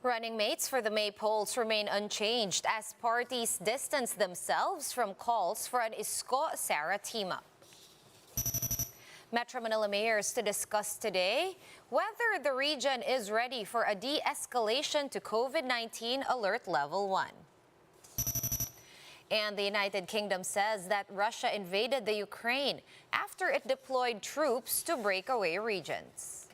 Running mates for the May polls remain unchanged as parties distance themselves from calls for an Isko-Sara team-up. Metro Manila mayors to discuss today whether the region is ready for a de-escalation to COVID-19 alert level 1. And the United Kingdom says that Russia invaded the Ukraine after it deployed troops to breakaway regions.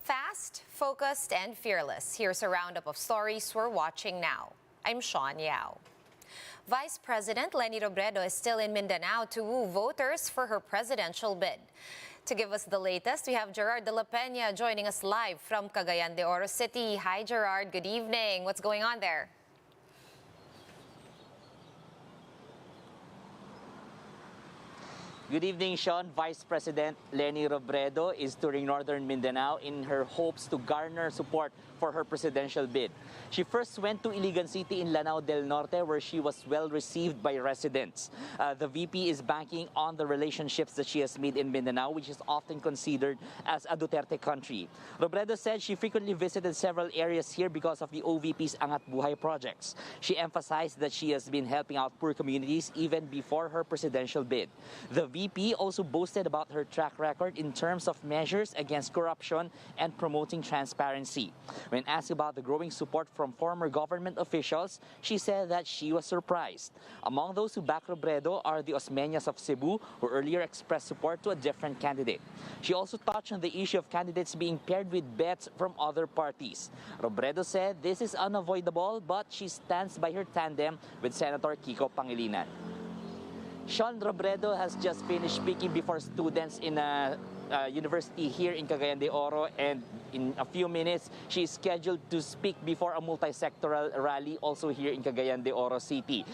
Fast, focused, and fearless. Here's a roundup of stories we're watching now. I'm Sean Yao. Vice President Leni Robredo is still in Mindanao to woo voters for her presidential bid. To give us the latest, we have Gerard de la Peña joining us live from Cagayan de Oro City. Hi, Gerard. Good evening. What's going on there? Good evening, Sean. Vice President Leni Robredo is touring northern Mindanao in her hopes to garner support for her presidential bid. She first went to Iligan City in Lanao del Norte, where she was well received by residents. The VP is banking on the relationships that she has made in Mindanao, which is often considered as a Duterte country. Robredo said she frequently visited several areas here because of the OVP's Angat Buhay projects. She emphasized that she has been helping out poor communities even before her presidential bid. The VP also boasted about her track record in terms of measures against corruption and promoting transparency. When asked about the growing support from former government officials, she said that she was surprised. Among those who back Robredo are the Osmeñas of Cebu, who earlier expressed support to a different candidate. She also touched on the issue of candidates being paired with bets from other parties. Robredo said this is unavoidable, but she stands by her tandem with Senator Kiko Pangilinan. Sean, Robredo has just finished speaking before students in a university here in Cagayan de Oro, and in a few minutes, she is scheduled to speak before a multi-sectoral rally also here in Cagayan de Oro City.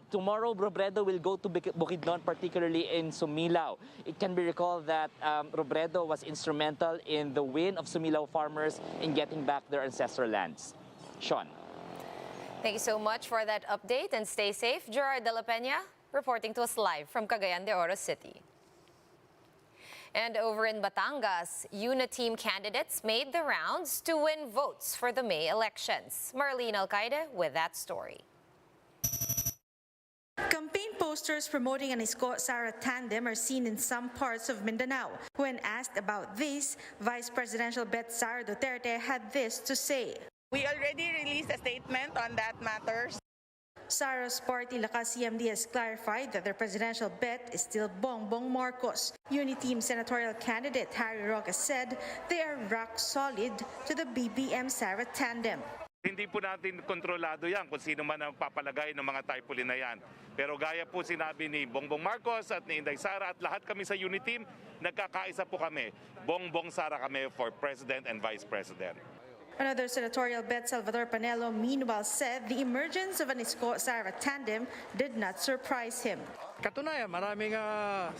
Tomorrow, Robredo will go to Bukidnon, particularly in Sumilao. It can be recalled that Robredo was instrumental in the win of Sumilao farmers in getting back their ancestral lands. Sean. Thank you so much for that update and stay safe. Gerard de la Peña reporting to us live from Cagayan de Oro City. And over in Batangas, UNITEAM candidates made the rounds to win votes for the May elections. Marlene Alcaide with that story. Campaign posters promoting an Isko-Sara tandem are seen in some parts of Mindanao. When asked about this, Vice Presidential bet Sara Duterte had this to say. We already released a statement on that matter. Sara's party Lakas CMD has clarified that their presidential bet is still Bongbong Marcos. UNITEAM senatorial candidate Harry Roque said they are rock solid to the BBM-Sara tandem. Hindi po natin kontrolado yan kung sino man ang papalagay ng mga typoli na yan. Pero gaya po sinabi ni Bongbong Marcos at ni Inday Sara at lahat kami sa UNITEAM, nagkakaisa po kami. Bongbong Sara kami for President and Vice President. Another senatorial bet, Salvador Panelo, meanwhile said the emergence of an Isko-Sara tandem did not surprise him. Katunayan, maraming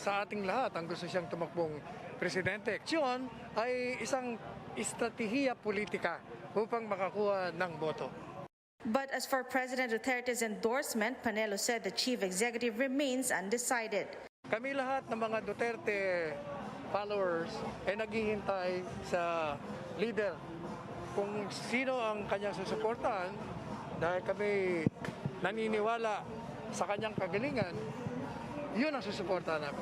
sa ating lahat ang gusto siyang tumakbong presidente. Yun ay isang estratehiya politika upang makakuha ng boto. But as for President Duterte's endorsement, Panelo said the chief executive remains undecided. Kami lahat ng mga Duterte followers ay naghihintay sa leader kung sino ang kanyang susuportahan dahil kami naniniwala sa kanyang kagalingan, yun ang susuportahan namin.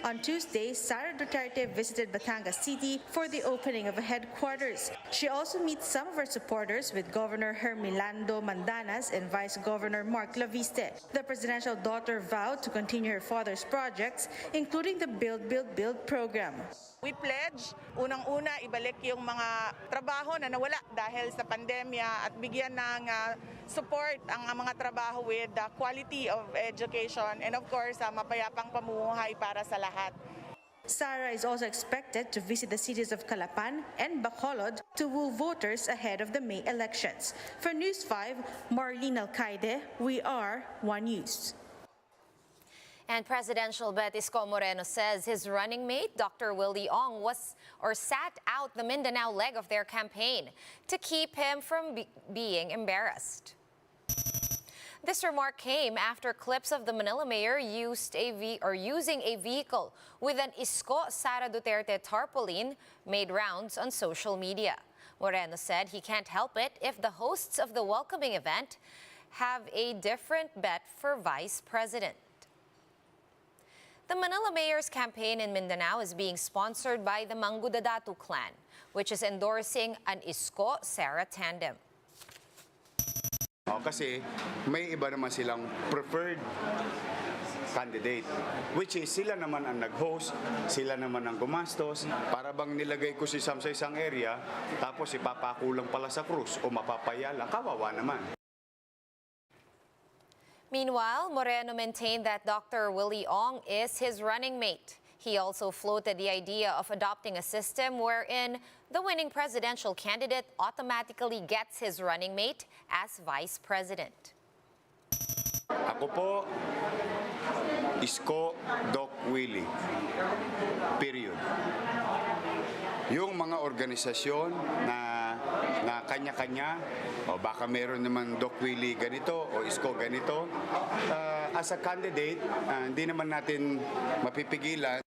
On Tuesday, Sara Duterte visited Batangas City for the opening of a headquarters. She also meets some of her supporters with Governor Hermilando Mandanas and Vice Governor Mark Laviste. The presidential daughter vowed to continue her father's projects, including the Build, Build, Build program. We pledge, unang-una, ibalik yung mga trabaho na nawala dahil sa pandemya at bigyan ng support ang mga trabaho with the quality of education and of course, mapayapang pamumuhay para sa lahat. Sara is also expected to visit the cities of Calapan and Bacolod to woo voters ahead of the May elections. For News 5, Marlene Alcaide, we are One News. And presidential bet Isko Moreno says his running mate, Dr. Willie Ong, sat out the Mindanao leg of their campaign to keep him from being embarrassed. This remark came after clips of the Manila mayor using a vehicle with an Isko-Sara Duterte tarpaulin made rounds on social media. Moreno said he can't help it if the hosts of the welcoming event have a different bet for vice president. The Manila mayor's campaign in Mindanao is being sponsored by the Mangudadatu clan, which is endorsing an Isko-Sara tandem. Kasi may iba naman silang preferred candidate, which is sila naman ang nag-host, sila naman ang gumastos. Para bang nilagay ko si Sam sa isang area, tapos ipapakulang pala sa krus o mapapaya lang, kawawa naman. Meanwhile, Moreno maintained that Dr. Willie Ong is his running mate. He also floated the idea of adopting a system wherein the winning presidential candidate automatically gets his running mate as vice president. Ako po, Isko Doc Willie. Period. Yung mga organisasyon na kanya-kanya, o baka meron naman Doc Willie ganito o Isko ganito, as a candidate, hindi naman natin mapipigilan.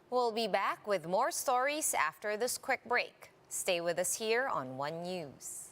We'll be back with more stories after this quick break. Stay with us here on One News.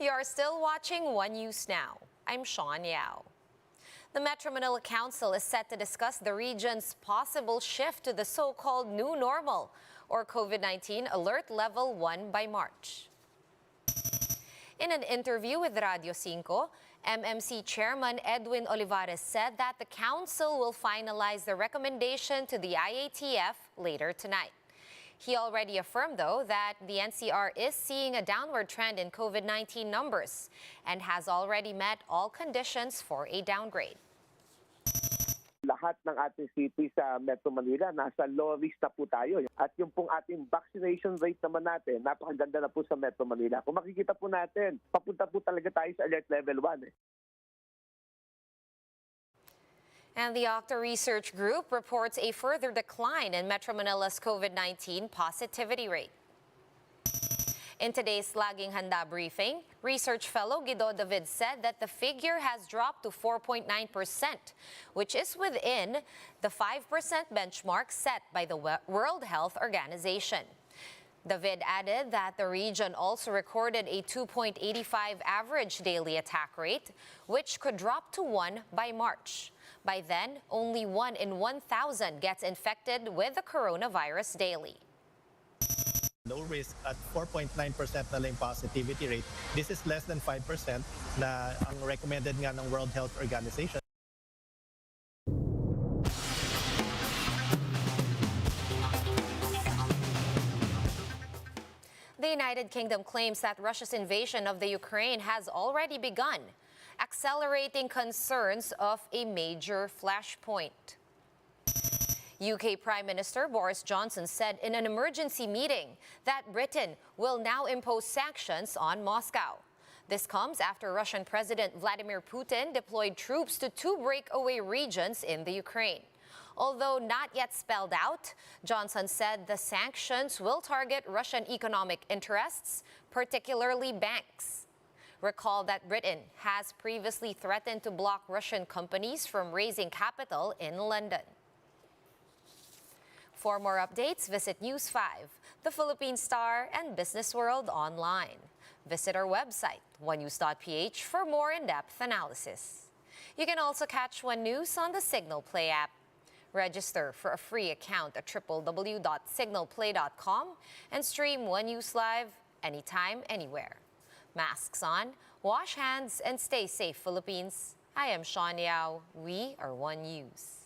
You are still watching One News Now. I'm Sean Yao. The Metro Manila Council is set to discuss the region's possible shift to the so-called new normal or COVID-19 Alert Level 1 by March. In an interview with Radio 5, MMC Chairman Edwin Olivares said that the council will finalize the recommendation to the IATF later tonight. He already affirmed, though, that the NCR is seeing a downward trend in COVID-19 numbers and has already met all conditions for a downgrade. Lahat ng ating city sa Metro Manila, nasa low risk na po tayo. At yung pong ating vaccination rate naman natin, napakaganda na po sa Metro Manila. Kung makikita po natin, papunta po talaga tayo sa alert level 1. And the Octa Research Group reports a further decline in Metro Manila's COVID-19 positivity rate. In today's Laging Handa briefing, research fellow Guido David said that the figure has dropped to 4.9%, which is within the 5% benchmark set by the World Health Organization. David added that the region also recorded a 2.85 average daily attack rate, which could drop to 1 by March. By then, only 1 in 1,000 gets infected with the coronavirus daily. Low risk at 4.9% na lang positivity rate. This is less than 5% na ang recommended nga ng World Health Organization. The United Kingdom claims that Russia's invasion of the Ukraine has already begun, accelerating concerns of a major flashpoint. UK Prime Minister Boris Johnson said in an emergency meeting that Britain will now impose sanctions on Moscow. This comes after Russian President Vladimir Putin deployed troops to 2 breakaway regions in the Ukraine. Although not yet spelled out, Johnson said the sanctions will target Russian economic interests, particularly banks. Recall that Britain has previously threatened to block Russian companies from raising capital in London. For more updates, visit News 5, the Philippine Star, and Business World online. Visit our website, onenews.ph, for more in-depth analysis. You can also catch One News on the Signal Play app. Register for a free account at www.signalplay.com and stream One News live anytime, anywhere. Masks on, wash hands, and stay safe, Philippines. I am Sean Yao. We are One News.